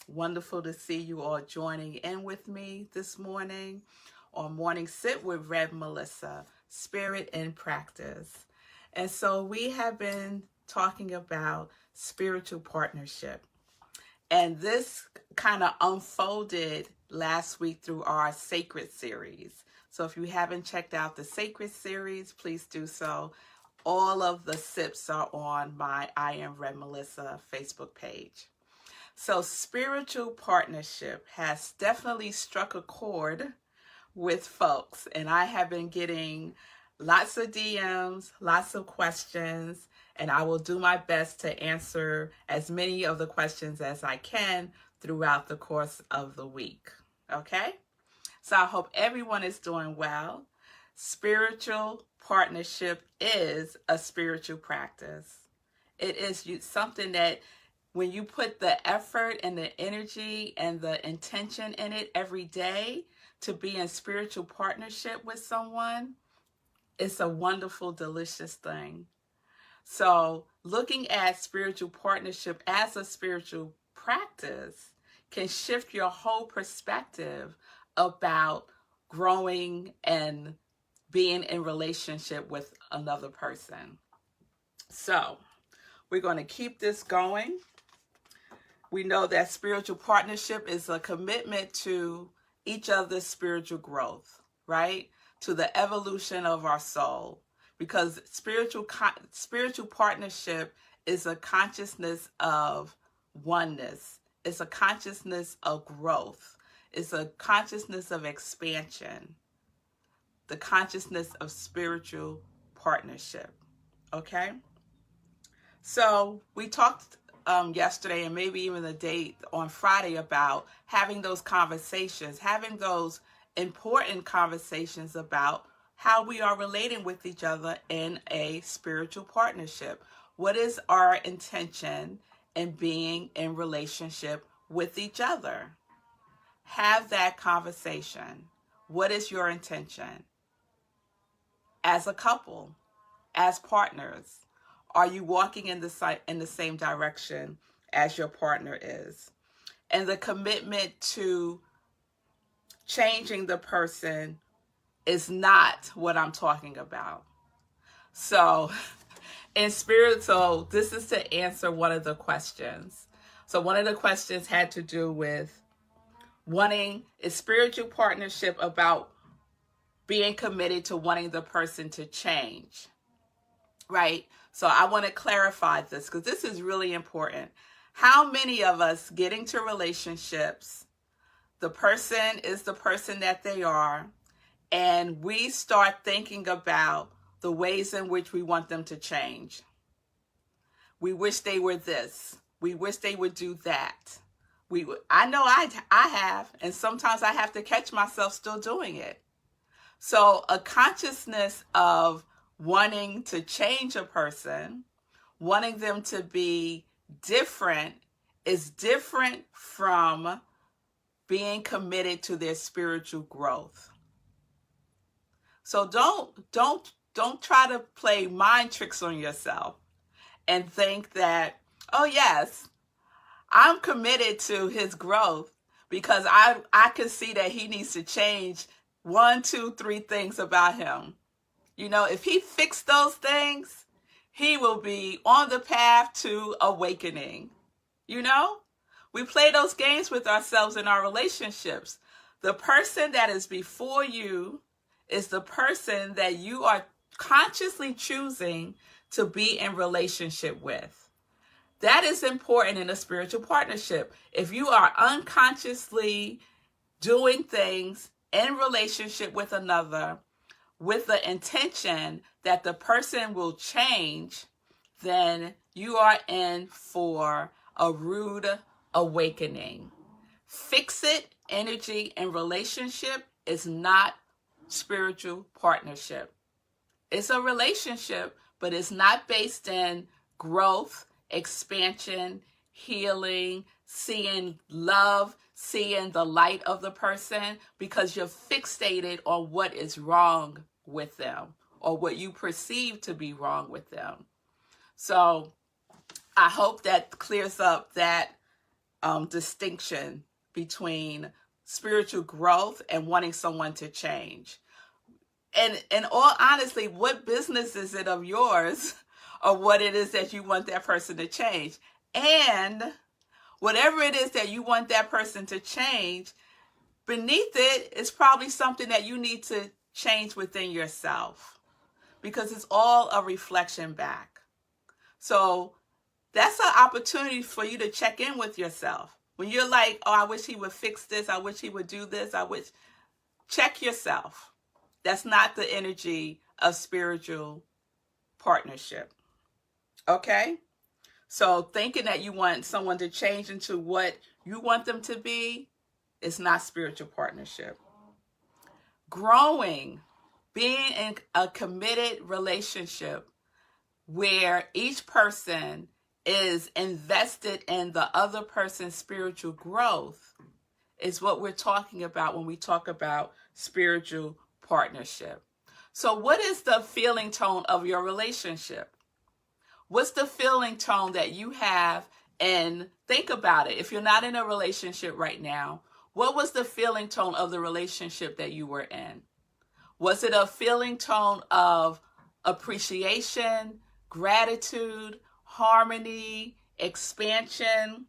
Wonderful to see you all joining in with me this morning on Morning Sit with Rev Melissa, Spirit in Practice. And so we have been talking about spiritual partnership. And this kind of unfolded last week through our Sacred series. So if you haven't checked out the Sacred series, please do so. All of the sips are on my I Am Rev Melissa Facebook page. So spiritual partnership has definitely struck a chord with folks. And I have been getting lots of DMs, lots of questions, and I will do my best to answer as many of the questions as I can throughout the course of the week. Okay? So I hope everyone is doing well. Spiritual partnership is a spiritual practice. It is something that when you put the effort and the energy and the intention in it every day to be in spiritual partnership with someone, it's a wonderful, delicious thing. So looking at spiritual partnership as a spiritual practice can shift your whole perspective about growing and being in relationship with another person. So we're going to keep this going. We know that spiritual partnership is a commitment to each other's spiritual growth, right? To the evolution of our soul. Because spiritual partnership is a consciousness of oneness. It's a consciousness of growth. It's a consciousness of expansion. The consciousness of spiritual partnership. Okay? So we talked yesterday and maybe even the day on Friday about having those conversations, having those important conversations about how we are relating with each other in a spiritual partnership. What is our intention in being in relationship with each other? Have that conversation. What is your intention? As a couple, as partners, are you walking in the same direction as your partner is? And the commitment to changing the person is not what I'm talking about. So in spirit, so this is to answer one of the questions. So one of the questions had to do with is spiritual partnership about being committed to wanting the person to change, right? So I want to clarify this because this is really important. How many of us get into relationships, the person is the person that they are, and we start thinking about the ways in which we want them to change. We wish they were this. We wish they would do that. I know I have, and sometimes I have to catch myself still doing it. So a consciousness of wanting to change a person, wanting them to be different, is different from being committed to their spiritual growth. So don't try to play mind tricks on yourself and think that, oh yes, I'm committed to his growth because I can see that he needs to change 1, 2, 3 things about him. You know, if he fixed those things, he will be on the path to awakening. You know, we play those games with ourselves in our relationships. The person that is before you is the person that you are consciously choosing to be in relationship with. That is important in a spiritual partnership. If you are unconsciously doing things in relationship with another with the intention that the person will change, then you are in for a rude awakening. Fix-it energy in relationship is not spiritual partnership. It's a relationship, but it's not based in growth, expansion, healing, seeing love, seeing the light of the person, because you're fixated on what is wrong with them or what you perceive to be wrong with them. So I hope that clears up that distinction between spiritual growth and wanting someone to change. And in all honesty, what business is it of yours or what it is that you want that person to change? And whatever it is that you want that person to change, beneath it is probably something that you need to change within yourself, because it's all a reflection back. So that's an opportunity for you to check in with yourself. When you're like, oh, I wish he would fix this, I wish he would do this, check yourself. That's not the energy of spiritual partnership. Okay? So thinking that you want someone to change into what you want them to be is not spiritual partnership. Growing, being in a committed relationship where each person is invested in the other person's spiritual growth is what we're talking about when we talk about spiritual partnership. So what is the feeling tone of your relationship? What's the feeling tone that you have? And think about it. If you're not in a relationship right now, what was the feeling tone of the relationship that you were in? Was it a feeling tone of appreciation, gratitude, harmony, expansion,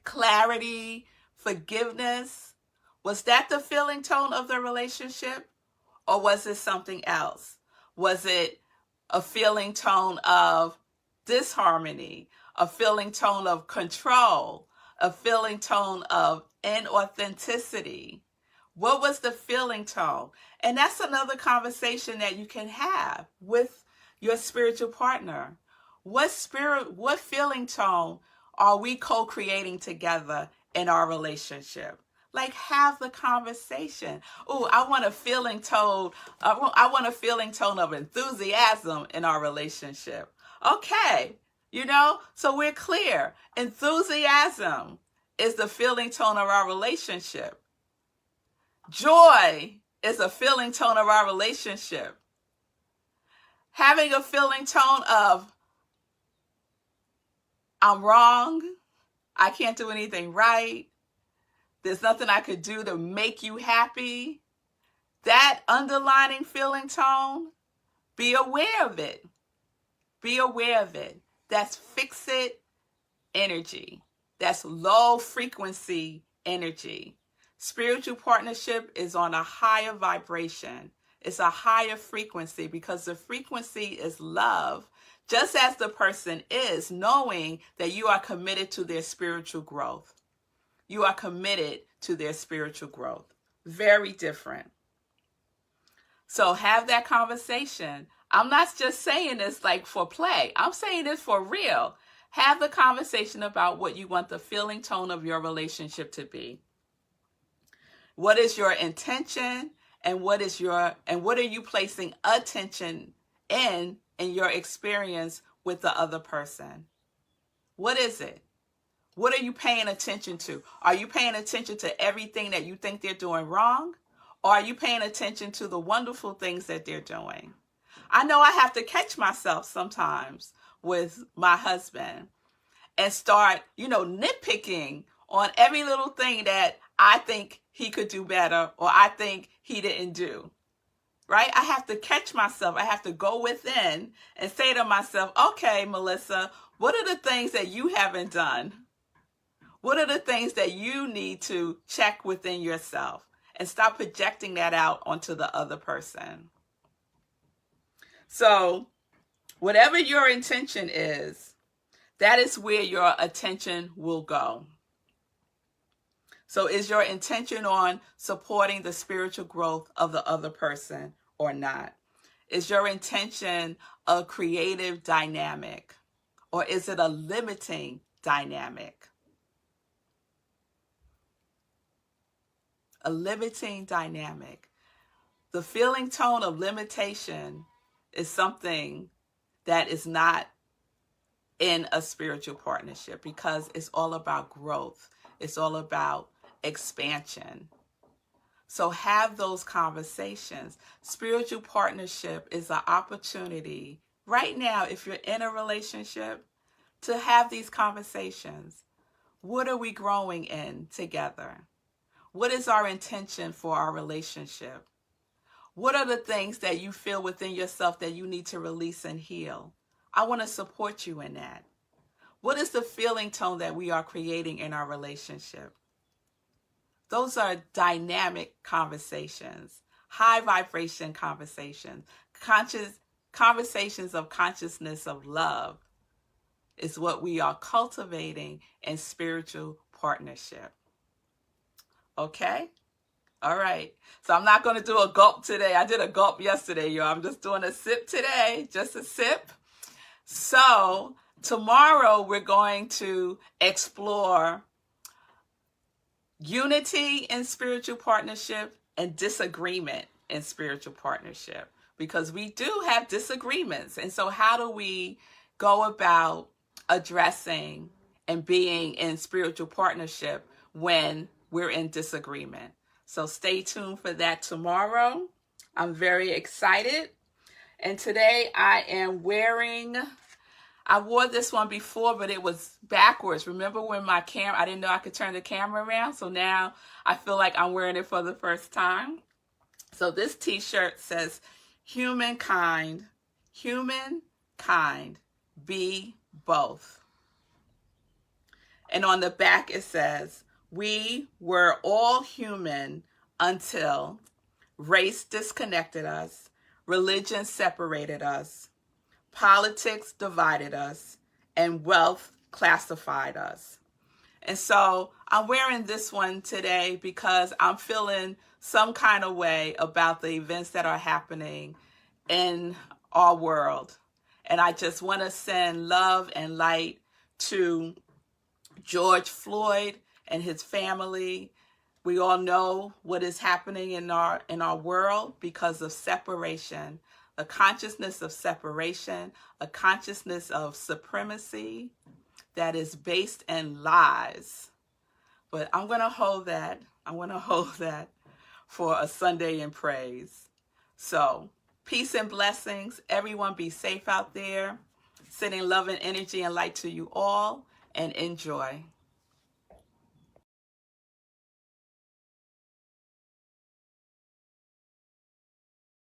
clarity, forgiveness? Was that the feeling tone of the relationship? Or was it something else? Was it a feeling tone of disharmony, a feeling tone of control, a feeling tone of inauthenticity? What was the feeling tone? And that's another conversation that you can have with your spiritual partner. What feeling tone are we co-creating together in our relationship? Like, have the conversation. Oh, I want a feeling tone. I want a feeling tone of enthusiasm in our relationship. Okay, so we're clear. Enthusiasm is the feeling tone of our relationship. Joy is a feeling tone of our relationship. Having a feeling tone of, I'm wrong, I can't do anything right, there's nothing I could do to make you happy. That underlining feeling tone, be aware of it. Be aware of it. That's fixed energy. That's low frequency energy. Spiritual partnership is on a higher vibration. It's a higher frequency because the frequency is love, just as the person is, knowing that you are committed to their spiritual growth. You are committed to their spiritual growth. Very different. So have that conversation. I'm not just saying this like for play. I'm saying this for real. Have the conversation about what you want the feeling tone of your relationship to be. What is your intention and what are you placing attention in your experience with the other person? What is it? What are you paying attention to? Are you paying attention to everything that you think they're doing wrong? Or are you paying attention to the wonderful things that they're doing? I know I have to catch myself sometimes with my husband and start, nitpicking on every little thing that I think he could do better or I think he didn't do. Right? I have to catch myself. I have to go within and say to myself, okay, Melissa, what are the things that you haven't done? What are the things that you need to check within yourself? And stop projecting that out onto the other person. So, whatever your intention is, that is where your attention will go. So, is your intention on supporting the spiritual growth of the other person or not? Is your intention a creative dynamic? Or is it a limiting dynamic? A limiting dynamic. The feeling tone of limitation is something that is not in a spiritual partnership because it's all about growth. It's all about expansion. So have those conversations. Spiritual partnership is an opportunity right now, if you're in a relationship, to have these conversations. What are we growing in together? What is our intention for our relationship? What are the things that you feel within yourself that you need to release and heal? I want to support you in that. What is the feeling tone that we are creating in our relationship? Those are dynamic conversations, high vibration conversations, conscious conversations of consciousness of love is what we are cultivating in spiritual partnership. Okay? All right. So I'm not going to do a gulp today. I did a gulp yesterday, y'all. I'm just doing a sip today, just a sip. So tomorrow we're going to explore unity in spiritual partnership and disagreement in spiritual partnership, because we do have disagreements. And so how do we go about addressing and being in spiritual partnership when we're in disagreement? So stay tuned for that tomorrow. I'm very excited. And today I am wearing, I wore this one before, but it was backwards. Remember when my camera, I didn't know I could turn the camera around. So now I feel like I'm wearing it for the first time. So this t-shirt says, humankind, be both. And on the back it says, we were all human until race disconnected us, religion separated us, politics divided us, and wealth classified us. And so I'm wearing this one today because I'm feeling some kind of way about the events that are happening in our world. And I just want to send love and light to George Floyd and his family. We all know what is happening in our world because of separation, a consciousness of separation, a consciousness of supremacy that is based in lies. But I'm going to hold that. I want to hold that for a Sunday in praise. So peace and blessings. Everyone be safe out there. Sending love and energy and light to you all, and enjoy.